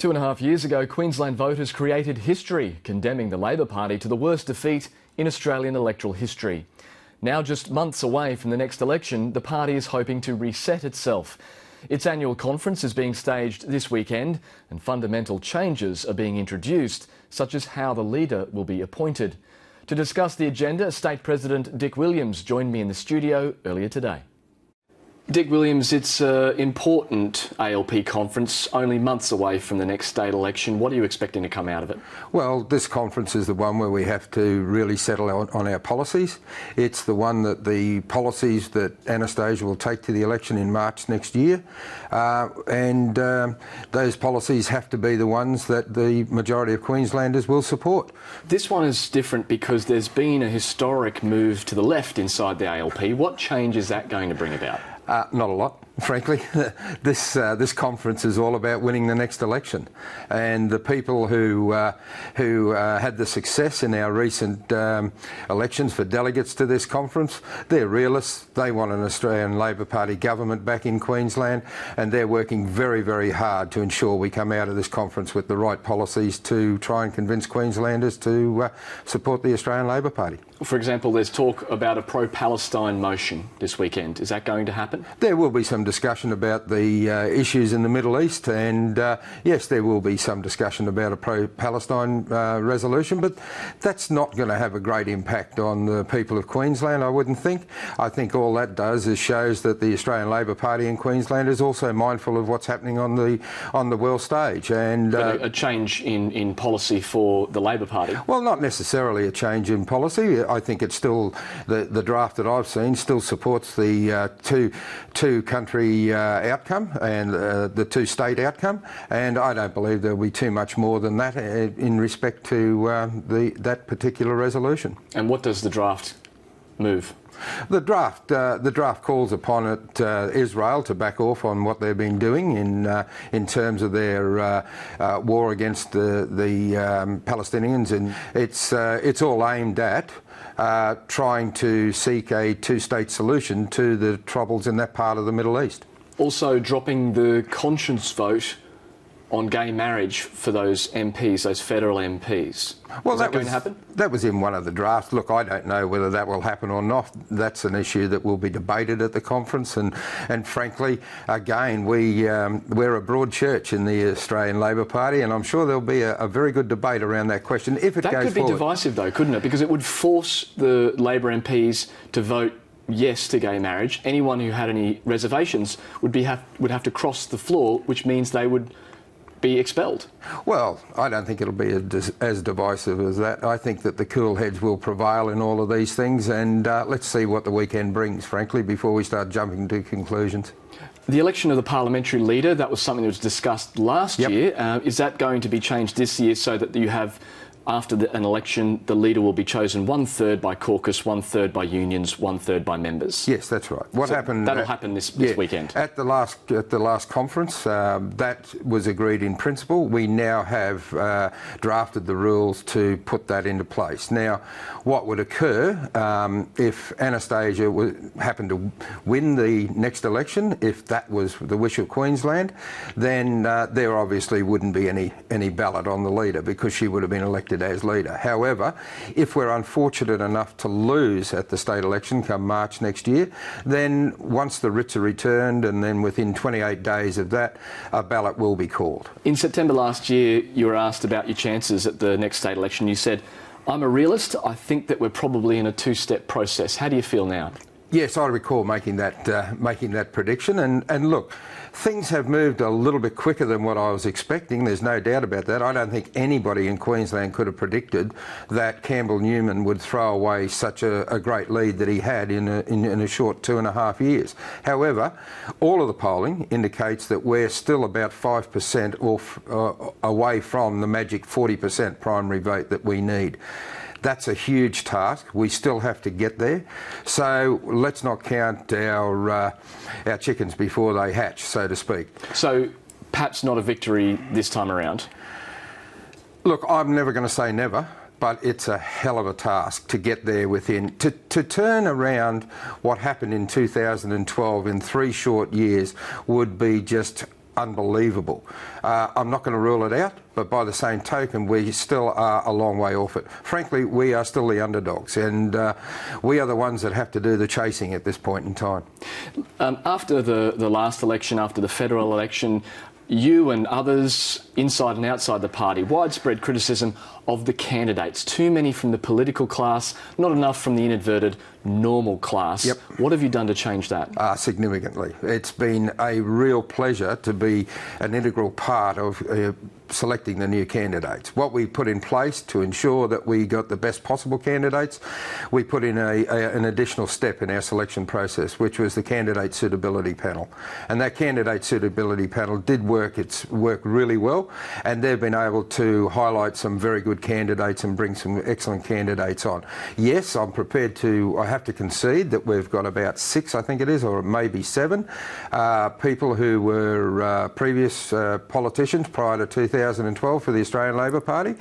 2.5 years ago, Queensland voters created history, condemning the Labor Party to the worst defeat in Australian electoral history. Now, just months away from the next election, the party is hoping to reset itself. Its annual conference is being staged this weekend, and fundamental changes are being introduced, such as how the leader will be appointed. To discuss the agenda, State President Dick Williams joined me in the studio earlier today. Dick Williams, it's an important ALP conference, only months away from the next state election. What are you expecting to come out of it? Well, this conference is the one where we have to really settle on our policies. It's the one that the policies that Anastasia will take to the election in March next year. Those policies have to be the ones that the majority of Queenslanders will support. This one is different because there's been a historic move to the left inside the ALP. What change is that going to bring about? Not a lot, frankly. This conference is all about winning the next election, and the people who had the success in our recent elections for delegates to this conference, they're realists. They want an Australian Labor Party government back in Queensland, and they're working very, very hard to ensure we come out of this conference with the right policies to try and convince Queenslanders to support the Australian Labor Party. For example, there's talk about a pro-Palestine motion this weekend. Is that going to happen? There will be some discussion about the issues in the Middle East, and yes, there will be some discussion about a pro-Palestine resolution, but that's not going to have a great impact on the people of Queensland, I wouldn't think. I think all that does is shows that the Australian Labor Party in Queensland is also mindful of what's happening on the world stage. And but a change in policy for the Labor Party? Well, not necessarily a change in policy. I think it's still, the draft that I've seen still supports the two-country outcome and the two-state outcome, and I don't believe there'll be too much more than that in respect to that particular resolution. And what does the draft move? The draft calls upon Israel to back off on what they've been doing in terms of their war against the Palestinians, and it's all aimed at trying to seek a two-state solution to the troubles in that part of the Middle East. Also dropping the conscience vote on gay marriage for those MPs, those federal MPs. Well, is that going to happen? That was in one of the drafts. Look, I don't know whether that will happen or not. That's an issue that will be debated at the conference, and frankly, again, we're a broad church in the Australian Labor Party, and I'm sure there'll be a very good debate around that question if it goes forward. That could be divisive, though, couldn't it? Because it would force the Labor MPs to vote yes to gay marriage. Anyone who had any reservations would have to cross the floor, which means they would be expelled. Well, I don't think it'll be as divisive as that. I think that the cool heads will prevail in all of these things, and let's see what the weekend brings, frankly, before we start jumping to conclusions. The election of the parliamentary leader, that was something that was discussed last year. Is that going to be changed this year so that you have, after an election, the leader will be chosen 1/3 by caucus, 1/3 by unions, 1/3 by members? Yes, that's right. That'll happen this weekend. At the last conference, that was agreed in principle. We now have drafted the rules to put that into place. Now, what would occur if Anastasia happened to win the next election, if that was the wish of Queensland, then there obviously wouldn't be any ballot on the leader because she would have been elected as leader. However, if we're unfortunate enough to lose at the state election come March next year, then once the writs are returned and then within 28 days of that, a ballot will be called. In September last year, you were asked about your chances at the next state election. You said, "I'm a realist. I think that we're probably in a two-step process." How do you feel now? Yes, I recall making that prediction, and look, things have moved a little bit quicker than what I was expecting. There's no doubt about that. I don't think anybody in Queensland could have predicted that Campbell Newman would throw away such a great lead that he had in a short 2.5 years. However, all of the polling indicates that we're still about 5% off, away from the magic 40% primary vote that we need. That's a huge task. We still have to get there. So let's not count our chickens before they hatch, so to speak. So perhaps not a victory this time around? Look, I'm never going to say never, but it's a hell of a task to get there to turn around what happened in 2012 in 3 short years would be just unbelievable. I'm not going to rule it out, but by the same token, we still are a long way off it. Frankly, we are still the underdogs, and we are the ones that have to do the chasing at this point in time. After the last election, after the federal election, you and others inside and outside the party, widespread criticism of the candidates. Too many from the political class, not enough from the inadverted normal class. Yep. What have you done to change that? Significantly. It's been a real pleasure to be an integral part of selecting the new candidates. What we put in place to ensure that we got the best possible candidates, we put in an additional step in our selection process, which was the candidate suitability panel. And that candidate suitability panel did work its work really well, and they've been able to highlight some very good candidates and bring some excellent candidates on. Yes, I'm prepared to, I have to concede that we've got about 6, I think it is, or maybe 7 people who were previous politicians prior to 2012 for the Australian Labor Party.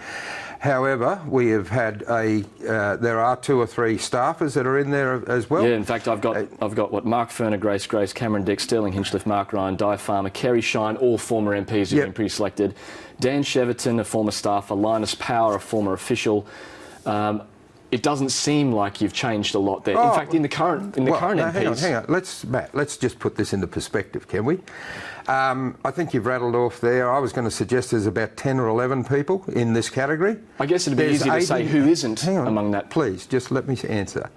However, we have had there are 2 or 3 staffers that are in there as well. Yeah, in fact, I've got what, Mark Ferner, Grace, Cameron Dick, Sterling Hinchliffe, Mark Ryan, Di Farmer, Kerry Shine, all former MPs who've been pre-selected. Dan Cheverton, a former staffer, Linus Power, a former official. It doesn't seem like you've changed a lot there. In fact, in the current MPs... Hang on. Matt, let's just put this into perspective, can we? I think you've rattled off there. I was going to suggest there's about 10 or 11 people in this category. I guess it'd be easy to say who isn't among that. Please, just let me answer.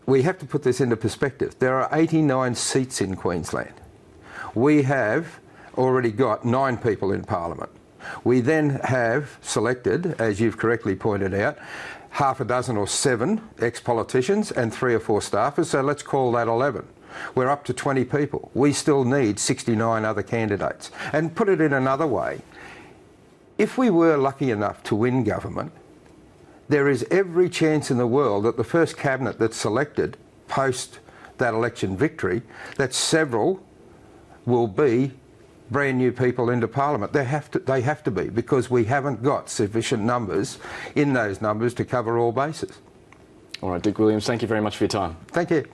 We have to put this into perspective. There are 89 seats in Queensland. We have already got 9 people in Parliament. We then have selected, as you've correctly pointed out, half a dozen or 7 ex-politicians and 3 or 4 staffers, so let's call that 11. We're up to 20 people. We still need 69 other candidates. And put it in another way, if we were lucky enough to win government, there is every chance in the world that the first cabinet that's selected post that election victory, that several will be brand new people into Parliament. They have to be, because we haven't got sufficient numbers in those numbers to cover all bases. All right, Dick Williams, thank you very much for your time. Thank you.